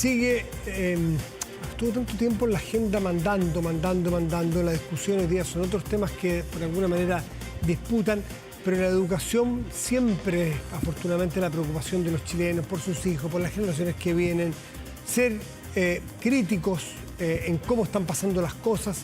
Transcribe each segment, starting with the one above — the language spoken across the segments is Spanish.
sigue, estuvo tanto tiempo en la agenda mandando. Las discusiones hoy día son otros temas que por alguna manera disputan, pero en la educación siempre, afortunadamente, la preocupación de los chilenos por sus hijos, por las generaciones que vienen, ser críticos en cómo están pasando las cosas.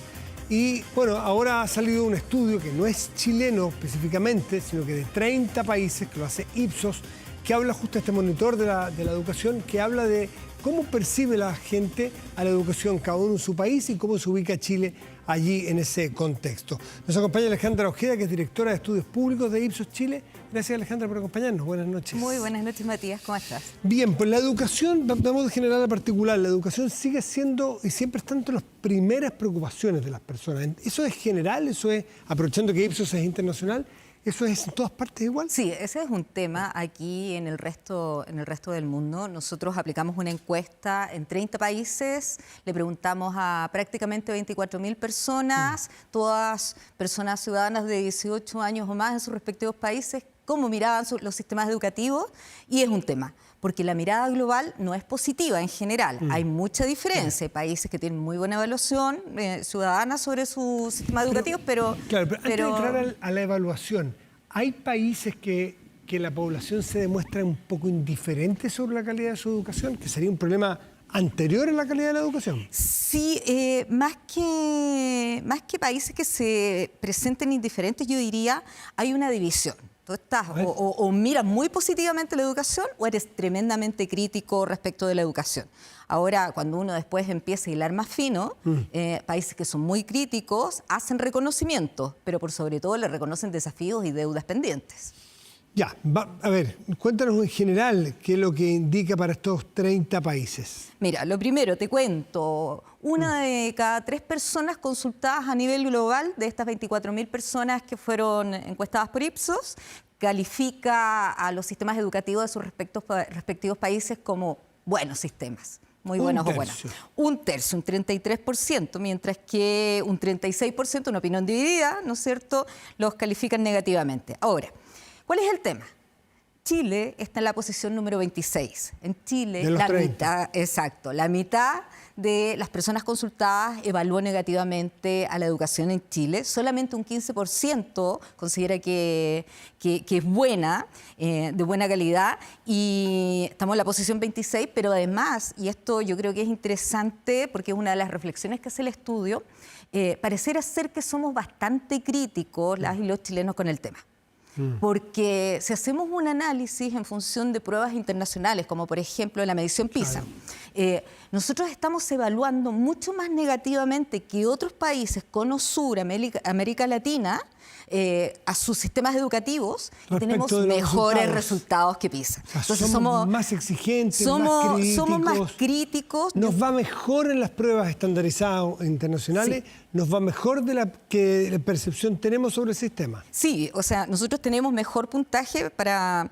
Y bueno, ahora ha salido un estudio que no es chileno específicamente, sino que de 30 países, que lo hace Ipsos, que habla justo de este monitor de la educación, que habla de cómo percibe la gente a la educación, cada uno en su país, y cómo se ubica Chile allí en ese contexto. Nos acompaña Alejandra Ojeda, que es directora de Estudios Públicos de Ipsos Chile. Gracias, Alejandra, por acompañarnos. Buenas noches. Muy buenas noches, Matías. ¿Cómo estás? Bien, pues la educación, vamos de general a particular, la educación sigue siendo y siempre está entre las primeras preocupaciones de las personas. ¿Eso es general? ¿Eso es, aprovechando que Ipsos es internacional, eso es en todas partes igual? Sí, ese es un tema aquí en el resto del mundo. Nosotros aplicamos una encuesta en 30 países, le preguntamos a prácticamente 24.000 personas, todas personas ciudadanas de 18 años o más en sus respectivos países, cómo miraban los sistemas educativos, y es un tema. Porque la mirada global no es positiva en general. Hay mucha diferencia. Hay países que tienen muy buena evaluación ciudadana sobre su sistema educativo, pero... Claro, pero antes de entrar a la evaluación, ¿hay países que la población se demuestra un poco indiferente sobre la calidad de su educación? ¿Que sería un problema anterior en la calidad de la educación? Sí, más que países que se presenten indiferentes, yo diría, hay una división. Tú estás o miras muy positivamente la educación o eres tremendamente crítico respecto de la educación. Ahora, cuando uno después empieza a hilar más fino, países que son muy críticos hacen reconocimientos, pero por sobre todo le reconocen desafíos y deudas pendientes. Ya, a ver, cuéntanos en general qué es lo que indica para estos 30 países. Mira, lo primero, te cuento, una de cada 3 personas consultadas a nivel global, de estas 24.000 personas que fueron encuestadas por Ipsos, califica a los sistemas educativos de sus respectivos países como buenos sistemas. Muy buenos o buenos. Un tercio, un 33%, mientras que un 36%, una opinión dividida, ¿no es cierto?, los califican negativamente. Ahora, ¿cuál es el tema? Chile está en la posición número 26. En Chile, la mitad, exacto, la mitad de las personas consultadas evaluó negativamente a la educación en Chile. Solamente un 15% considera que es buena, de buena calidad, y estamos en la posición 26, pero además, y esto yo creo que es interesante porque es una de las reflexiones que hace el estudio, pareciera ser que somos bastante críticos las y los chilenos con el tema. Porque si hacemos un análisis en función de pruebas internacionales, como por ejemplo la medición PISA, nosotros estamos evaluando mucho más negativamente que otros países, cono sur, América Latina, a sus sistemas educativos, y tenemos mejores resultados que PISA. O sea, entonces somos más exigentes, somos más críticos. Nos va mejor en las pruebas estandarizadas internacionales, sí. Nos va mejor de la percepción tenemos sobre el sistema. Sí, o sea, nosotros tenemos mejor puntaje para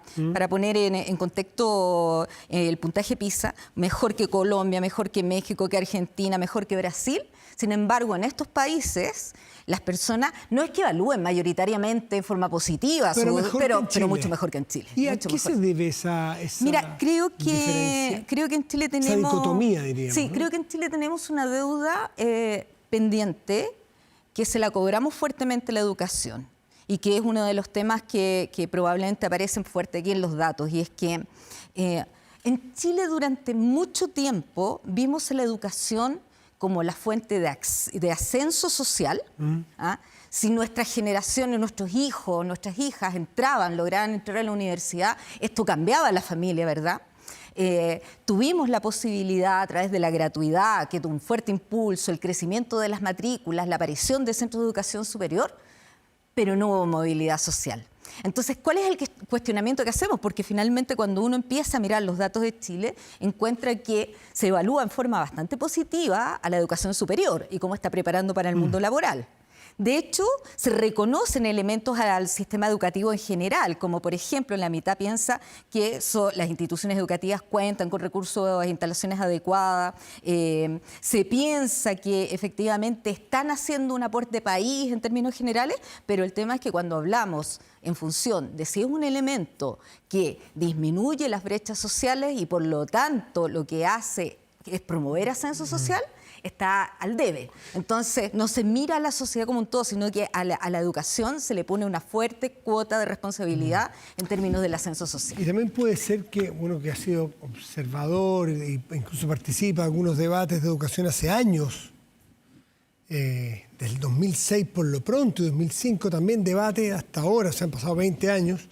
poner en contexto el puntaje PISA, mejor que Colombia, mejor que México, que Argentina, mejor que Brasil. Sin embargo, en estos países, las personas no es que evalúen mayoritariamente en forma positiva, pero mucho mejor que en Chile. ¿Y a qué se debe esa Mira, creo que en Chile tenemos... Esa dicotomía, diríamos. Sí, ¿no? Creo que en Chile tenemos una deuda pendiente que se la cobramos fuertemente la educación, y que es uno de los temas que probablemente aparecen fuerte aquí en los datos, y es que en Chile durante mucho tiempo vimos a la educación como la fuente de ascenso social. Si nuestra generación y nuestros hijos, nuestras hijas lograban entrar a la universidad, esto cambiaba a la familia, ¿verdad? Tuvimos la posibilidad a través de la gratuidad, que tuvo un fuerte impulso, el crecimiento de las matrículas, la aparición de centros de educación superior, pero no hubo movilidad social. Entonces, ¿cuál es el cuestionamiento que hacemos? Porque finalmente cuando uno empieza a mirar los datos de Chile, encuentra que se evalúa en forma bastante positiva a la educación superior y cómo está preparando para el mundo laboral. De hecho, se reconocen elementos al sistema educativo en general, como por ejemplo, la mitad piensa que las instituciones educativas cuentan con recursos e instalaciones adecuadas, se piensa que efectivamente están haciendo un aporte país en términos generales, pero el tema es que cuando hablamos en función de si es un elemento que disminuye las brechas sociales y por lo tanto lo que hace que es promover ascenso social, está al debe. Entonces, no se mira a la sociedad como un todo, sino que a la educación se le pone una fuerte cuota de responsabilidad en términos del ascenso social. Y también puede ser que uno que ha sido observador e incluso participa en algunos debates de educación hace años, del 2006 por lo pronto y 2005 también debate hasta ahora, se han pasado 20 años,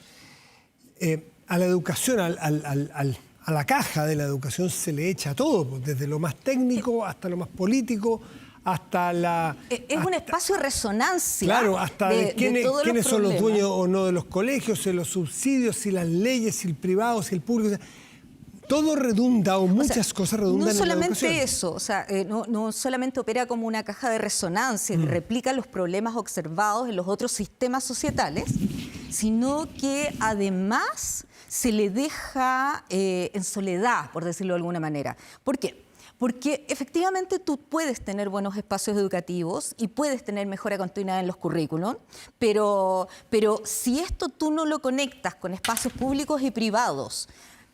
a la educación, a la caja de la educación se le echa todo, pues, desde lo más técnico hasta lo más político, hasta la... Un espacio de resonancia. Claro, hasta de quiénes son los dueños o no de los colegios, de los subsidios, si las leyes, si el privado, si el público... Todo redunda o muchas cosas redundan en la educación. No solamente eso, o sea, no solamente opera como una caja de resonancia y replica los problemas observados en los otros sistemas societales, sino que además se le deja en soledad, por decirlo de alguna manera. ¿Por qué? Porque efectivamente tú puedes tener buenos espacios educativos y puedes tener mejora continua en los currículums, pero si esto tú no lo conectas con espacios públicos y privados,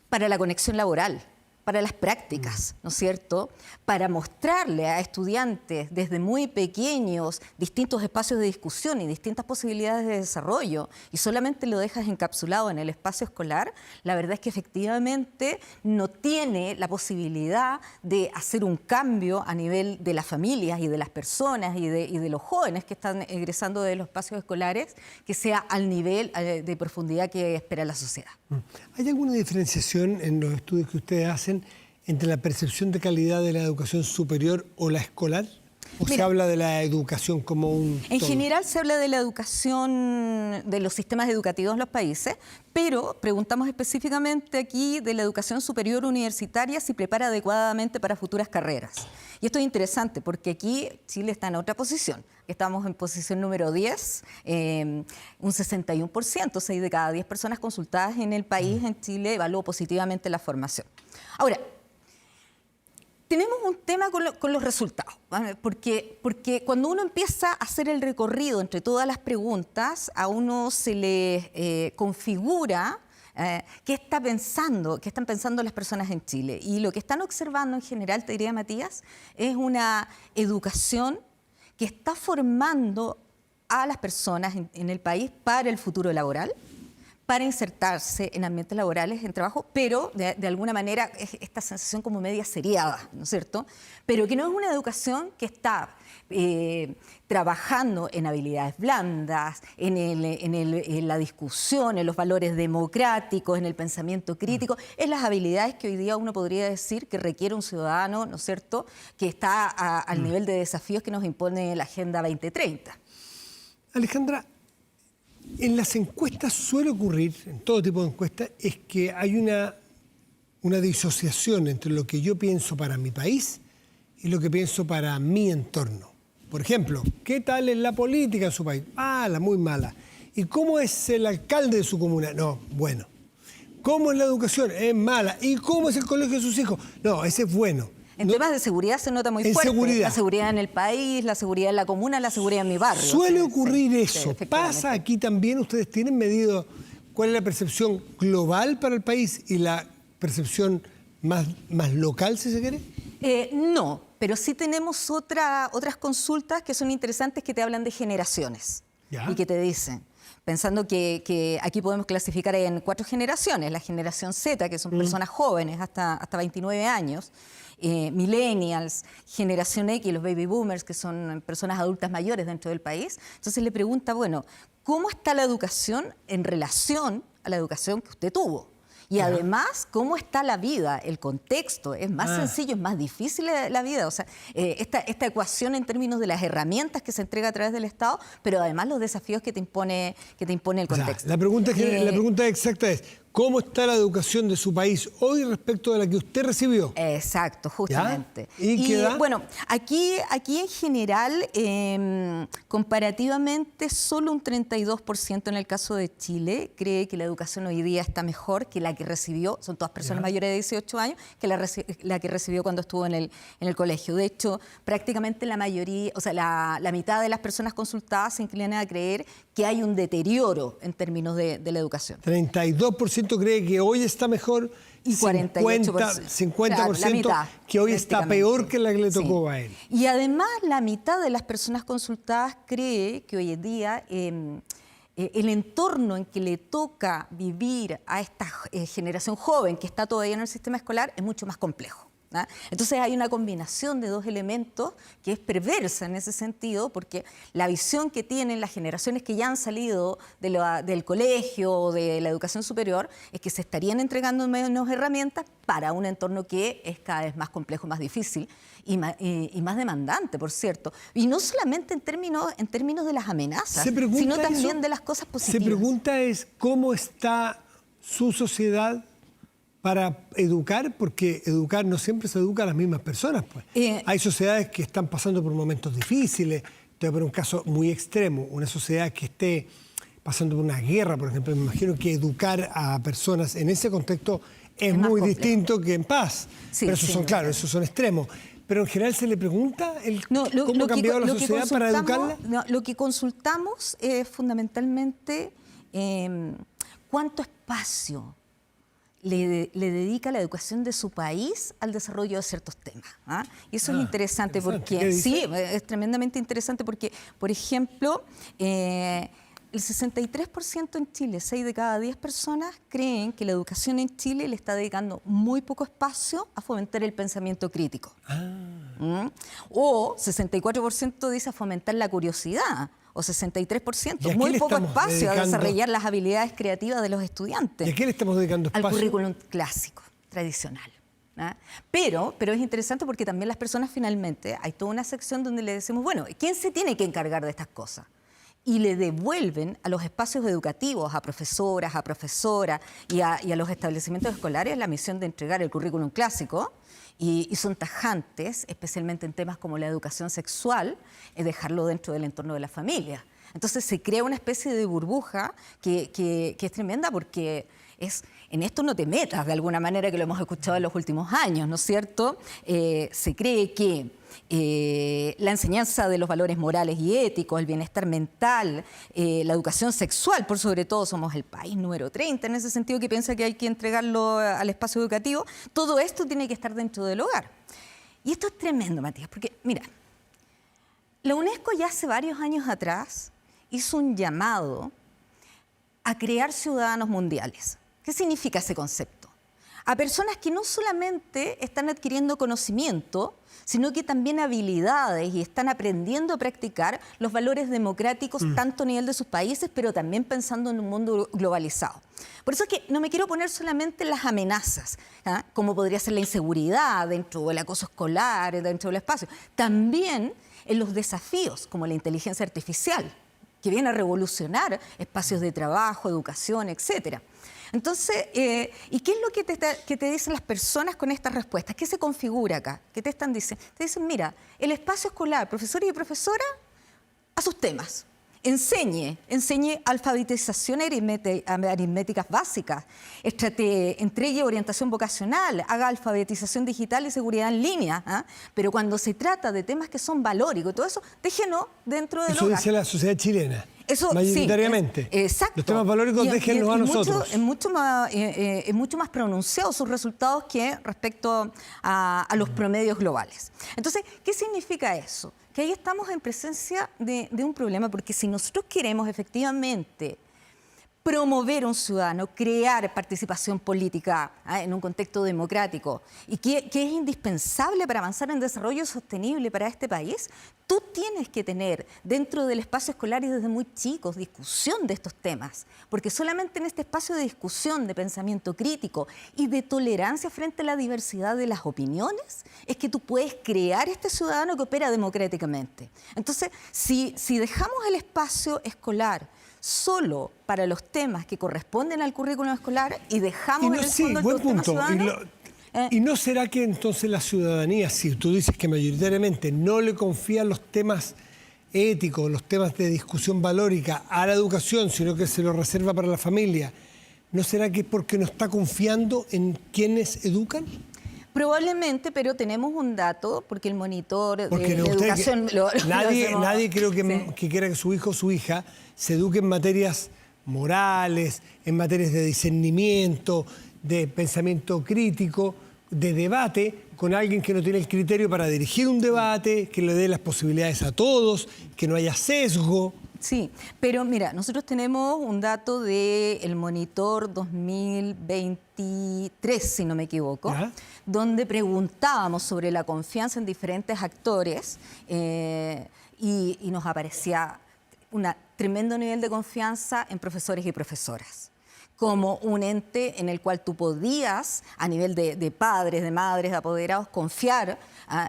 para la conexión laboral, para las prácticas, ¿no es cierto? Para mostrarle a estudiantes desde muy pequeños distintos espacios de discusión y distintas posibilidades de desarrollo, y solamente lo dejas encapsulado en el espacio escolar, la verdad es que efectivamente no tiene la posibilidad de hacer un cambio a nivel de las familias y de las personas y de los jóvenes que están egresando de los espacios escolares, que sea al nivel de profundidad que espera la sociedad. ¿Hay alguna diferenciación en los estudios que ustedes hacen entre la percepción de calidad de la educación superior o la escolar? ¿O se habla de la educación como un todo? En general se habla de la educación, de los sistemas educativos en los países, pero preguntamos específicamente aquí de la educación superior universitaria si prepara adecuadamente para futuras carreras. Y esto es interesante porque aquí Chile está en otra posición. Estamos en posición número 10, un 61%, 6 de cada 10 personas consultadas en el país, en Chile, evaluó positivamente la formación. Ahora, tenemos un tema con los resultados, ¿vale? Porque cuando uno empieza a hacer el recorrido entre todas las preguntas, a uno se le configura qué están pensando las personas en Chile. Y lo que están observando en general, te diría, Matías, es una educación que está formando a las personas en el país para el futuro laboral, para insertarse en ambientes laborales, en trabajo, pero de alguna manera es esta sensación como media seriada, ¿no es cierto? Pero que no es una educación que está trabajando en habilidades blandas, en la discusión, en los valores democráticos, en el pensamiento crítico, en las habilidades que hoy día uno podría decir que requiere un ciudadano, ¿no es cierto?, que está al nivel de desafíos que nos impone la Agenda 2030. Alejandra, en las encuestas suele ocurrir, en todo tipo de encuestas, es que hay una disociación entre lo que yo pienso para mi país y lo que pienso para mi entorno. Por ejemplo, ¿qué tal es la política en su país? Mala, muy mala. ¿Y cómo es el alcalde de su comuna? No, bueno. ¿Cómo es la educación? Es mala. ¿Y cómo es el colegio de sus hijos? No, ese es bueno. En temas de seguridad se nota muy fuerte. Seguridad. La seguridad en el país, la seguridad en la comuna, la seguridad en mi barrio. Suele ocurrir eso. ¿Pasa aquí también? ¿Ustedes tienen medido cuál es la percepción global para el país y la percepción más local, si se quiere? No, pero sí tenemos otras consultas que son interesantes que te hablan de generaciones. ¿Ya? Y que te dicen, pensando que aquí podemos clasificar en 4 generaciones, la generación Z, que son personas jóvenes hasta 29 años, millennials, generación X, los baby boomers, que son personas adultas mayores dentro del país. Entonces le pregunta, bueno, ¿cómo está la educación en relación a la educación que usted tuvo? Y además, ¿cómo está la vida? El contexto, ¿es más sencillo, es más difícil la vida? O sea, esta ecuación en términos de las herramientas que se entrega a través del Estado, pero además los desafíos que te impone el contexto. La pregunta exacta es, ¿cómo está la educación de su país hoy respecto de la que usted recibió? Exacto, justamente. ¿Ya? ¿Y qué da? Bueno, aquí en general, comparativamente, solo un 32% en el caso de Chile cree que la educación hoy día está mejor que la que recibió, son todas personas mayores de 18 años, que la que recibió cuando estuvo en el colegio. De hecho, prácticamente la mayoría, o sea, la mitad de las personas consultadas se inclinan a creer que hay un deterioro en términos de la educación. 32% 50% cree que hoy está mejor y 48%, 50% claro, la mitad, que hoy está peor que la que le tocó a él. Y además la mitad de las personas consultadas cree que hoy en día el entorno en que le toca vivir a esta generación joven que está todavía en el sistema escolar es mucho más complejo. ¿Ah? Entonces hay una combinación de dos elementos que es perversa en ese sentido, porque la visión que tienen las generaciones que ya han salido del colegio o de la educación superior es que se estarían entregando menos herramientas para un entorno que es cada vez más complejo, más difícil y más demandante, por cierto. Y no solamente en términos de las amenazas, sino también de las cosas positivas. Se pregunta es cómo está su sociedad para educar, porque educar no siempre se educa a las mismas personas. Pues. Hay sociedades que están pasando por momentos difíciles. Te voy a poner un caso muy extremo. Una sociedad que esté pasando por una guerra, por ejemplo. Me imagino que educar a personas en ese contexto es muy distinto que en paz. Sí, pero esos son, claro, esos son extremos. Pero en general se le pregunta cómo ha cambiado la sociedad para educarla. No, lo que consultamos es fundamentalmente cuánto espacio le dedica la educación de su país al desarrollo de ciertos temas. ¿Ah? Y eso es interesante porque, sí, es tremendamente interesante porque, por ejemplo, el 63% en Chile, 6 de cada 10 personas, creen que la educación en Chile le está dedicando muy poco espacio a fomentar el pensamiento crítico. O 64% dice a fomentar la curiosidad. O 63%, muy poco espacio a desarrollar las habilidades creativas de los estudiantes. ¿Y a qué le estamos dedicando espacio? Al currículum clásico, tradicional. ¿Ah? Pero es interesante porque también las personas finalmente, hay toda una sección donde le decimos, bueno, ¿quién se tiene que encargar de estas cosas? Y le devuelven a los espacios educativos, a profesoras, a profesoras y a los establecimientos escolares la misión de entregar el currículum clásico. Y son tajantes, especialmente en temas como la educación sexual, es dejarlo dentro del entorno de la familia. Entonces se crea una especie de burbuja que es tremenda porque en esto no te metas de alguna manera, que lo hemos escuchado en los últimos años, ¿no es cierto? Se cree que la enseñanza de los valores morales y éticos, el bienestar mental, la educación sexual, por sobre todo somos el país número 30 en ese sentido, que piensa que hay que entregarlo al espacio educativo. Todo esto tiene que estar dentro del hogar. Y esto es tremendo, Matías, porque mira, la UNESCO ya hace varios años atrás hizo un llamado a crear ciudadanos mundiales. ¿Qué significa ese concepto? A personas que no solamente están adquiriendo conocimiento, sino que también habilidades y están aprendiendo a practicar los valores democráticos tanto a nivel de sus países, pero también pensando en un mundo globalizado. Por eso es que no me quiero poner solamente en las amenazas, ¿ah? Como podría ser la inseguridad dentro del acoso escolar, dentro del espacio. También en los desafíos, como la inteligencia artificial, que viene a revolucionar espacios de trabajo, educación, etcétera. Entonces, ¿y qué es lo que te dicen las personas con estas respuestas? ¿Qué se configura acá? ¿Qué te están diciendo? Te dicen, mira, el espacio escolar, profesor y profesora, a sus temas. Enseñe alfabetización aritméticas básicas, entregue orientación vocacional, haga alfabetización digital y seguridad en línea. ¿Ah? Pero cuando se trata de temas que son valóricos y todo eso, déjenlo dentro del hogar. Eso dice la sociedad chilena. Eso, mayoritariamente. Sí, exacto. Los temas valóricos déjenlos a nosotros. Es mucho más pronunciado sus resultados que respecto a los promedios globales. Entonces, ¿qué significa eso? Que ahí estamos en presencia de un problema, porque si nosotros queremos efectivamente promover un ciudadano, crear participación política en un contexto democrático y que es indispensable para avanzar en desarrollo sostenible para este país, tú tienes que tener dentro del espacio escolar y desde muy chicos discusión de estos temas, porque solamente en este espacio de discusión, de pensamiento crítico y de tolerancia frente a la diversidad de las opiniones es que tú puedes crear este ciudadano que opera democráticamente. Entonces, si dejamos el espacio escolar solo para los temas que corresponden al currículum escolar y dejamos en el fondo buen los temas punto. ciudadanos. ¿Y no será que entonces la ciudadanía, si tú dices que mayoritariamente no le confían los temas éticos, los temas de discusión valórica a la educación, sino que se lo reserva para la familia, ¿no será que es porque no está confiando en quienes educan? Probablemente, pero tenemos un dato, porque el monitor de educación... Nadie creo que quiera que su hijo o su hija se eduque en materias morales, en materias de discernimiento, de pensamiento crítico, de debate, con alguien que no tiene el criterio para dirigir un debate, que le dé las posibilidades a todos, que no haya sesgo. Sí, pero mira, nosotros tenemos un dato del Monitor 2023, si no me equivoco, ¿Ya? donde preguntábamos sobre la confianza en diferentes actores y nos aparecía un tremendo nivel de confianza en profesores y profesoras, como un ente en el cual tú podías, a nivel de padres, de madres, de apoderados, confiar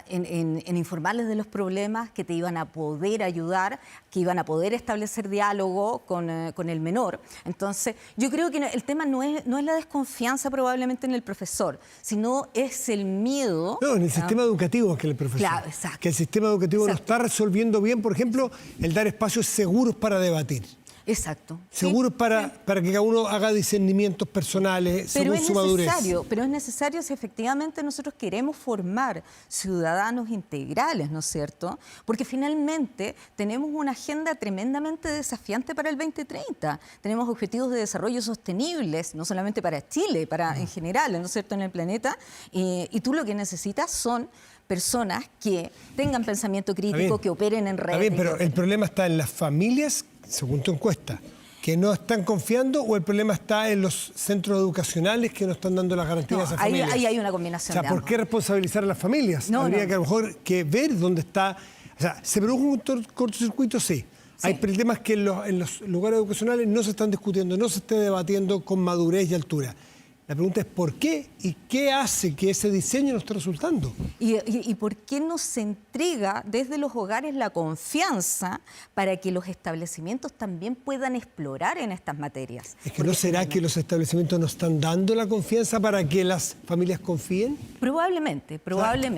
en informarles de los problemas, que te iban a poder ayudar, que iban a poder establecer diálogo con el menor. Entonces, yo creo que el tema no es la desconfianza probablemente en el profesor, sino es el miedo. No, en el sistema educativo que el profesor. Claro, exacto. Que el sistema educativo no Exacto. está resolviendo bien, por ejemplo, el dar espacios seguros para debatir. Exacto. Seguros Sí, para sí. que cada uno haga discernimientos personales Pero según su madurez. pero es necesario si efectivamente nosotros queremos formar ciudadanos integrales, ¿no es cierto? Porque finalmente tenemos una agenda tremendamente desafiante para el 2030. Tenemos objetivos de desarrollo sostenibles, no solamente para Chile, en general, ¿no es cierto?, en el planeta. Y tú lo que necesitas son personas que tengan pensamiento crítico, que operen en redes. Está bien, pero el problema está en las familias, según tu encuesta, que no están confiando, o el problema está en los centros educacionales que no están dando las garantías No, a esas ahí familias. hay una O combinación sea, de ¿por ambos. qué responsabilizar a las familias? No, Habría no. que a lo mejor que ver dónde está. O sea, ¿se produjo un cortocircuito? Sí. Hay problemas que en los lugares educacionales no se están discutiendo, no se esté debatiendo con madurez y altura. La pregunta es ¿por qué? ¿Y qué hace que ese diseño no esté resultando? ¿Y por qué no se entrega desde los hogares la confianza para que los establecimientos también puedan explorar en estas materias? ¿Es que no será que los establecimientos no están dando la confianza para que las familias confíen? Probablemente.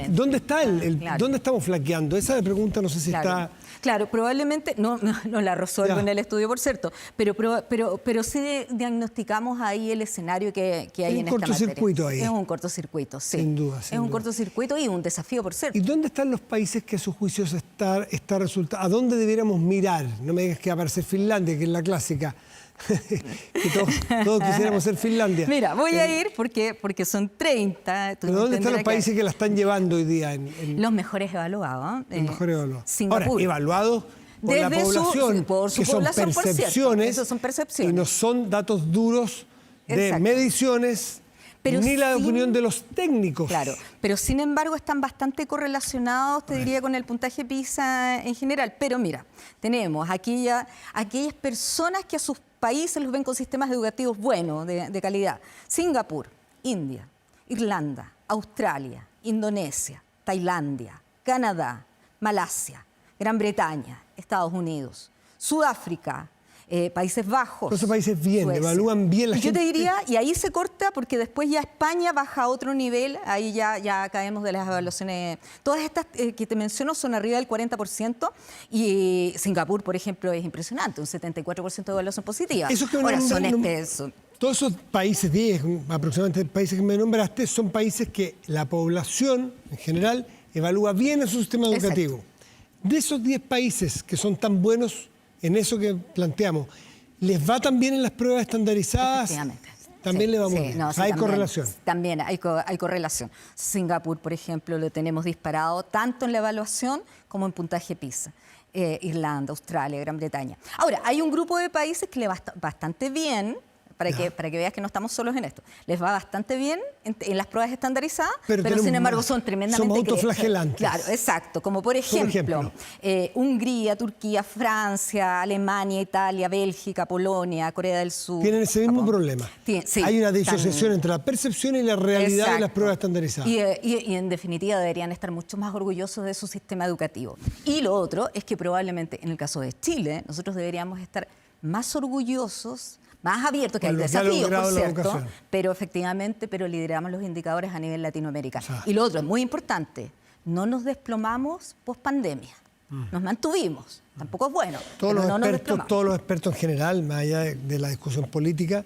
¿Dónde está Claro. dónde estamos flaqueando? Esa pregunta no sé si Claro. está... Claro, probablemente, no la resuelvo Ya. en el estudio, por cierto, pero sí diagnosticamos ahí el escenario que hay en esta materia. Es un cortocircuito ahí. Es un cortocircuito, sí. Sin duda, Es un cortocircuito y un desafío, por cierto. ¿Y dónde están los países que a sus juicios está resultando? ¿A dónde debiéramos mirar? No me digas que va a aparecer Finlandia, que es la clásica. Que todos quisiéramos ser Finlandia. Mira, voy a ir porque son 30. ¿Pero dónde están los países que la están llevando hoy día? Los mejores evaluados. Los mejores evaluados. Singapur. Ahora, evaluados por la Desde población, por su que son población, por cierto. percepciones, Esos son percepciones. y no son datos duros de Exacto. mediciones, Pero ni la sin- opinión de los técnicos. Claro, pero sin embargo están bastante correlacionados, te diría, con el puntaje PISA en general. Pero mira, tenemos aquellas personas que a sus países los ven con sistemas educativos buenos, de calidad. Singapur, India, Irlanda, Australia, Indonesia, Tailandia, Canadá, Malasia, Gran Bretaña, Estados Unidos, Sudáfrica, Países Bajos. Todos esos países bien, Suecia. evalúan bien la Y yo gente. te diría, y ahí se corta porque después ya España baja a otro nivel, ahí ya caemos de las evaluaciones. Todas estas que te menciono son arriba del 40% y Singapur, por ejemplo, es impresionante, un 74% de evaluación positiva. Esos que Ahora, nombran- son Todos esos países, 10 aproximadamente países que me nombraste, son países que la población en general evalúa bien en su sistema educativo. Exacto. De esos 10 países que son tan buenos en eso que planteamos, ¿les va tan bien en las pruebas estandarizadas? Efectivamente. También Sí, le vamos sí, bien. no, sí, Hay también, correlación. También hay correlación. Singapur, por ejemplo, lo tenemos disparado tanto en la evaluación como en puntaje PISA. Irlanda, Australia, Gran Bretaña. Ahora, hay un grupo de países que le va bastante bien, para que veas que no estamos solos en esto. Les va bastante bien en las pruebas estandarizadas, pero tenemos sin embargo más. son tremendamente... Somos autoflagelantes. Claro, exacto. Como por ejemplo, Hungría, Turquía, Francia, Alemania, Italia, Bélgica, Polonia, Corea del Sur. Tienen ese mismo Japón. problema. Sí, Hay una disociación entre la percepción y la realidad de las Exacto. pruebas estandarizadas. Y en definitiva deberían estar mucho más orgullosos de su sistema educativo. Y lo otro es que probablemente en el caso de Chile nosotros deberíamos estar más orgullosos, más abiertos, que hay Con lo que ha desafíos, logrado por la cierto, educación. pero efectivamente lideramos los indicadores a nivel Latinoamérica. O sea, Y lo otro es muy importante, no nos desplomamos post pandemia. Nos mantuvimos, tampoco es bueno, Todos pero los no nos expertos, desplomamos. todos los expertos en general, más allá de la discusión política,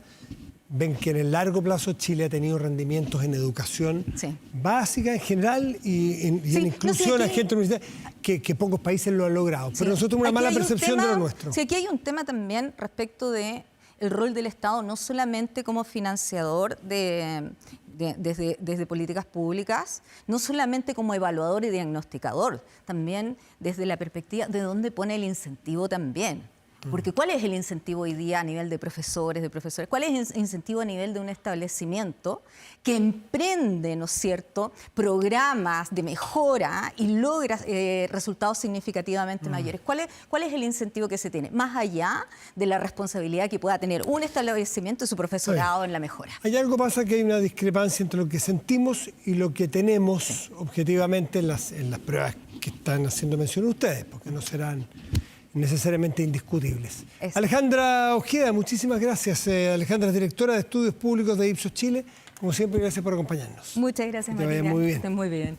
ven que en el largo plazo Chile ha tenido rendimientos en educación Sí. básica en general y en Sí, no, inclusión sí, a aquí- gente universitaria, que pocos países lo han logrado. Pero Sí. nosotros tenemos una Aquí mala hay un percepción de tema- lo nuestro. Sí, aquí hay un tema también respecto de el rol del Estado no solamente como financiador desde políticas públicas, no solamente como evaluador y diagnosticador, también desde la perspectiva de dónde pone el incentivo también. Porque ¿cuál es el incentivo hoy día a nivel de profesores, ¿Cuál es el incentivo a nivel de un establecimiento que emprende, ¿no es cierto?, programas de mejora y logra resultados significativamente mayores? ¿Cuál es el incentivo que se tiene? Más allá de la responsabilidad que pueda tener un establecimiento y su profesorado en la mejora. Hay algo pasa que hay una discrepancia entre lo que sentimos y lo que tenemos objetivamente en las pruebas que están haciendo mención ustedes, porque no serán necesariamente indiscutibles. Alejandra Ojeda, muchísimas gracias. Alejandra es directora de Estudios Públicos de Ipsos Chile. Como siempre, gracias por acompañarnos. Muchas gracias, María. Que te vaya muy bien. Estén muy bien.